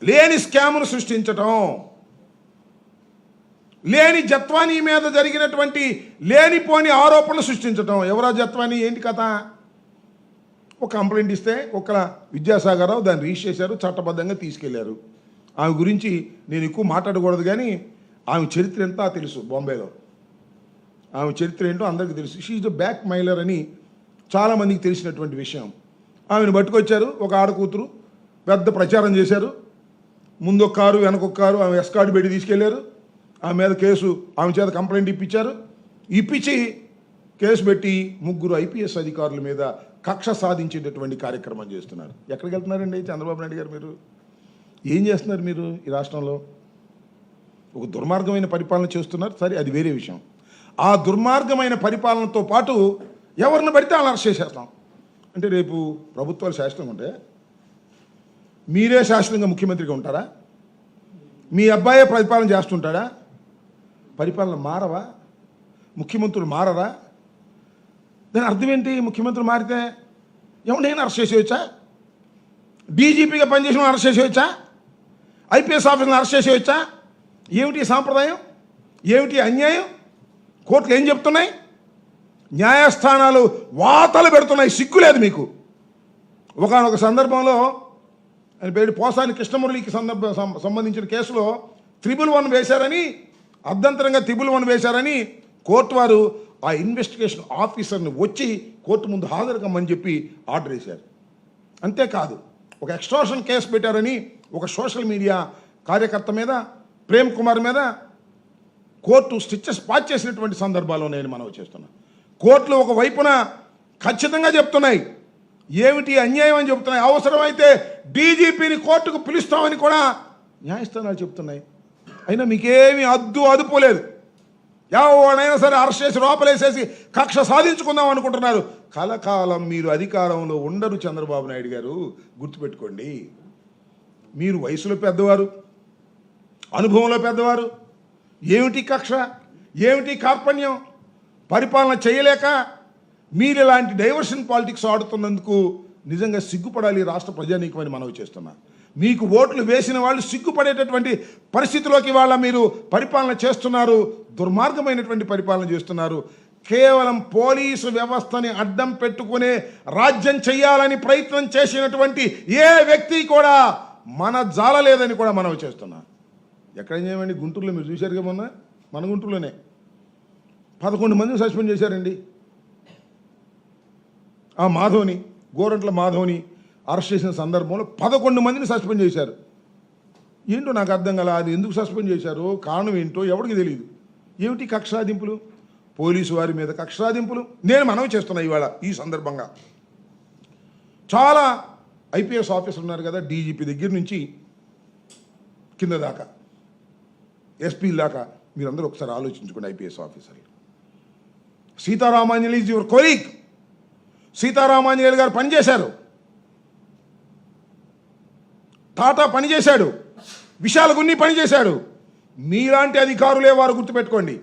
లేని స్కామ్ను సృష్టించటం, లేని జత్వానీ మీద జరిగినటువంటి లేనిపోని ఆరోపణలు సృష్టించటం. ఎవరా జత్వానీ, ఏంటి కథ? ఒక కంప్లైంట్ ఇస్తే ఒక విద్యాసాగరరావు దాన్ని రిజిస్టర్ చేశారు, చట్టబద్ధంగా తీసుకెళ్లారు. ఆమె గురించి నేను ఎక్కువ మాట్లాడకూడదు, కానీ ఆమె చరిత్ర ఎంత తెలుసు. బాంబేలో ఆమె చరిత్ర ఏంటో అందరికీ తెలుసు. షీ ఈజ్ ద బ్యాక్ మైలర్ అని చాలామందికి తెలిసినటువంటి విషయం. ఆమెను పట్టుకొచ్చారు, ఒక ఆడకూతురు, పెద్ద ప్రచారం చేశారు. ముందు ఒక కారు, వెనక ఒక కారు, ఆమె ఎస్కార్ట్ పెట్టి తీసుకెళ్లారు. ఆమె మీద కేసు, ఆమె చేత కంప్లైంట్ ఇప్పించారు. ఇప్పించి కేసు పెట్టి 3 IPS అధికారుల మీద కక్ష సాధించేటటువంటి కార్యక్రమం చేస్తున్నారు. ఎక్కడికి వెళ్తున్నారండి చంద్రబాబు నాయుడు గారు? మీరు ఏం చేస్తున్నారు? మీరు ఈ రాష్ట్రంలో ఒక దుర్మార్గమైన పరిపాలన చేస్తున్నారు. సరే, అది వేరే విషయం. ఆ దుర్మార్గమైన పరిపాలనతో పాటు ఎవరిని పడితే వాళ్ళని అరెస్ట్ చేసేస్తాం. అంటే రేపు ప్రభుత్వాలు శాశ్వతంగా ఉంటే మీరే శాశ్వతంగా ముఖ్యమంత్రిగా ఉంటారా? మీ అబ్బాయే పరిపాలన చేస్తుంటాడా? పరిపాలన మారవా? ముఖ్యమంత్రులు మారరా? దాని అర్థం ఏంటి? ముఖ్యమంత్రులు మారితే ఎవరైనా అరెస్ట్ చేసేయచ్చా? డీజీపీగా పనిచేసిన అరెస్ట్ చేసేయచ్చా? IPS ఆఫీసర్ని అరెస్ట్ చేసేయచ్చా? ఏమిటి సాంప్రదాయం? ఏమిటి అన్యాయం? కోర్టులు ఏం చెప్తున్నాయి? న్యాయస్థానాలు వాతలు పెడుతున్నాయి. సిగ్గులేదు మీకు? ఒకనొక సందర్భంలో ఆయన పేరు పోసాని కృష్ణమురళికి సంబంధించిన కేసులో 311 వేశారని, అర్ధంతరంగా 311 వేశారని కోర్టు వారు ఆ ఇన్వెస్టిగేషన్ ఆఫీసర్ని వచ్చి కోర్టు ముందు హాజరు కమ్మని చెప్పి ఆర్డర్ వేశారు. అంతేకాదు, ఒక ఎక్స్ట్రాషన్ కేసు పెట్టారని ఒక సోషల్ మీడియా కార్యకర్త మీద, ప్రేమ్ కుమార్ మీద కోర్టు స్టిచెస్ పాస్ చేసినటువంటి సందర్భాల్లో నేను మనవి చేస్తున్నాను. కోర్టులు ఒక వైపున ఖచ్చితంగా చెప్తున్నాయి, ఏమిటి అన్యాయం అని చెప్తున్నాయి. అవసరమైతే డీజీపీని కోర్టుకు పిలుస్తామని కూడా న్యాయస్థానాలు చెప్తున్నాయి. అయినా మీకేమీ అదుపు లేదు. ఎవరైనా సరే అరెస్ట్ చేసి లోపలేసేసి కక్ష సాధించుకుందాం అనుకుంటున్నారు. కలకాలం మీరు అధికారంలో ఉండరు చంద్రబాబు నాయుడు గారు, గుర్తుపెట్టుకోండి. మీరు వయసులో పెద్దవారు, అనుభవంలో పెద్దవారు. ఏమిటి కక్ష, ఏమిటి కార్పణ్యం? పరిపాలన చేయలేక మీరు ఇలాంటి డైవర్షన్ పాలిటిక్స్ ఆడుతున్నందుకు నిజంగా సిగ్గుపడాలి రాష్ట్ర ప్రజానీకమని మనవి చేస్తున్నా. మీకు ఓట్లు వేసిన వాళ్ళు సిగ్గుపడేటటువంటి పరిస్థితిలోకి వాళ్ళ మీరు పరిపాలన చేస్తున్నారు. దుర్మార్గమైనటువంటి పరిపాలన చేస్తున్నారు. కేవలం పోలీసు వ్యవస్థని అడ్డం పెట్టుకునే రాజ్యం చేయాలని ప్రయత్నం చేసినటువంటి ఏ వ్యక్తి కూడా మన జాలలేదని కూడా మనవి చేస్తున్నా. ఎక్కడ చేయమండి? గుంటూరులో మీరు చూశారుగా మొన్న, మన గుంటూరులోనే 11 మందిని సస్పెండ్ చేశారండి. ఆ మాధవ్ని, గోరంట్ల మాధవ్ని అరెస్ట్ చేసిన సందర్భంలో 11 మందిని సస్పెండ్ చేశారు. ఏంటో నాకు అర్థం కాల. అది ఎందుకు సస్పెండ్ చేశారో, కారణం ఏంటో ఎవరికి తెలియదు. ఏమిటి కక్షాదింపులు? పోలీసు వారి మీద కక్షాదింపులు. నేను మనవి చేస్తున్నా ఇవాళ ఈ సందర్భంగా. చాలా IPS ఆఫీసర్లు ఉన్నారు కదా, డీజీపీ దగ్గర నుంచి కింద దాకా, SP దాకా. మీరందరూ ఒకసారి ఆలోచించుకోండి. IPS ఆఫీసర్లు. Sitaramanjaneyulu is your colleague. Sitaramanjaneyulu garu పనిచేశారు, టాటా పనిచేశాడు, విశాల గున్ని పనిచేశాడు. మీలాంటి అధికారులే వారు, గుర్తుపెట్టుకోండి.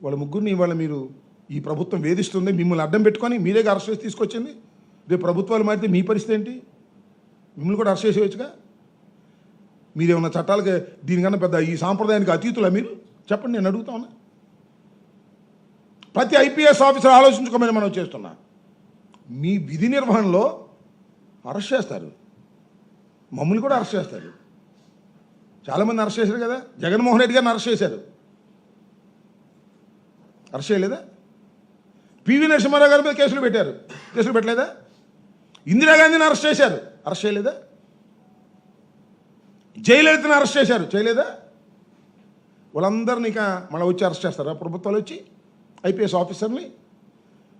వాళ్ళ ముగ్గురిని ఇవాళ మీరు ఈ ప్రభుత్వం వేధిస్తుంది. మిమ్మల్ని అడ్డం పెట్టుకొని మీరే అరెస్ట్ చేసి తీసుకొచ్చింది. రేపు ప్రభుత్వాలు మారితే మీ పరిస్థితి ఏంటి? మిమ్మల్ని కూడా అరెస్ట్ చేసేయచ్చుగా. మీరేమన్నా చట్టాలకి దీనికన్నా పెద్ద ఈ సాంప్రదాయానికి అతీతులా మీరు? చెప్పండి, నేను అడుగుతా ఉన్నా. ప్రతి IPS ఆఫీసర్ ఆలోచించుకోమని మనం చేస్తున్నా. మీ విధి నిర్వహణలో అరెస్ట్ చేస్తారు, మమ్మల్ని కూడా అరెస్ట్ చేస్తారు. చాలామంది అరెస్ట్ చేశారు కదా. జగన్మోహన్ రెడ్డి గారిని అరెస్ట్ చేశారు, అరెస్ట్ చేయలేదా? PV నరసింహారావు గారి మీద కేసులు పెట్టారు, కేసులు పెట్టలేదా? ఇందిరాగాంధీని అరెస్ట్ చేశారు, అరెస్ట్ చేయలేదా? జయలలితను అరెస్ట్ చేశారు, చేయలేదా? వాళ్ళందరినీ ఇక మళ్ళీ వచ్చి అరెస్ట్ చేస్తారా ప్రభుత్వాలు వచ్చి IPS ఆఫీసర్ని?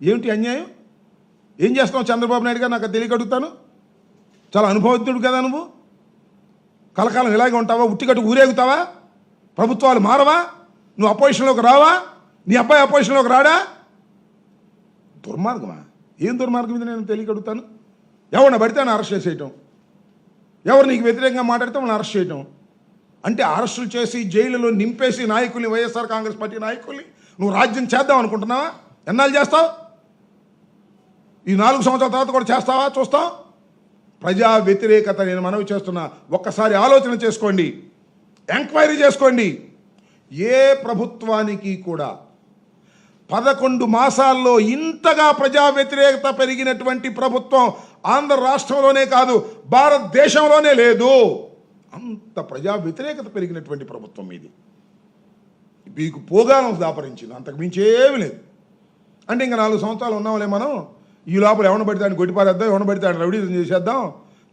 ఏమిటి అన్యాయం? ఏం చేస్తావు చంద్రబాబు నాయుడు గారు? నాకు తెలియక అడుగుతాను. చాలా అనుభవజ్ఞుడు కదా నువ్వు. కలకాలం ఇలాగే ఉంటావా? ఉట్టికట్టు ఊరేగుతావా? ప్రభుత్వాలు మారవా? నువ్వు అపోజిషన్లోకి రావా? నీ అబ్బాయి అపోజిషన్లోకి రాడా? దుర్మార్గమా? ఏం దుర్మార్గం ఇది? నేను తెలియక అడుగుతాను. ఎవరిని పడితే అని అరెస్ట్ చేసేయటం, ఎవరు నీకు వ్యతిరేకంగా మాట్లాడితే వాళ్ళని అరెస్ట్ చేయటం. అంటే అరెస్టులు చేసి జైలులో నింపేసి నాయకుల్ని, వైఎస్ఆర్ కాంగ్రెస్ పార్టీ నాయకుల్ని నువ్వు రాజ్యం చేద్దాం అనుకుంటున్నావా? ఎన్నాళ్ళు చేస్తావు? ఈ 4 సంవత్సరాల తర్వాత కూడా చేస్తావా? చూస్తావు. ప్రజా వ్యతిరేకత నేను మనవి చేస్తున్నా. ఒక్కసారి ఆలోచన చేసుకోండి, ఎంక్వైరీ చేసుకోండి. ఏ ప్రభుత్వానికి కూడా 11 మాసాల్లో ఇంతగా ప్రజా వ్యతిరేకత పెరిగినటువంటి ప్రభుత్వం ఆంధ్ర రాష్ట్రంలోనే కాదు, భారతదేశంలోనే లేదు. అంత ప్రజా వ్యతిరేకత పెరిగినటువంటి ప్రభుత్వం ఇది. మీకు పోగానం దాపరించింది, అంతకు మించి ఏమీ లేదు. అంటే ఇంకా 4 సంవత్సరాలు ఉన్నాంలే మనం, ఈ లోపల ఎవరిని పడితే ఆయన కొట్టిపారేద్దాం, ఎవరిని పడితే ఆయన రౌడీతం చేసేద్దాం,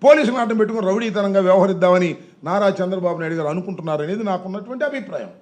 పోలీసులను అడ్డం పెట్టుకుని రౌడీతనంగా వ్యవహరిద్దామని నారా చంద్రబాబు నాయుడు గారు అనుకుంటున్నారనేది నాకున్నటువంటి అభిప్రాయం.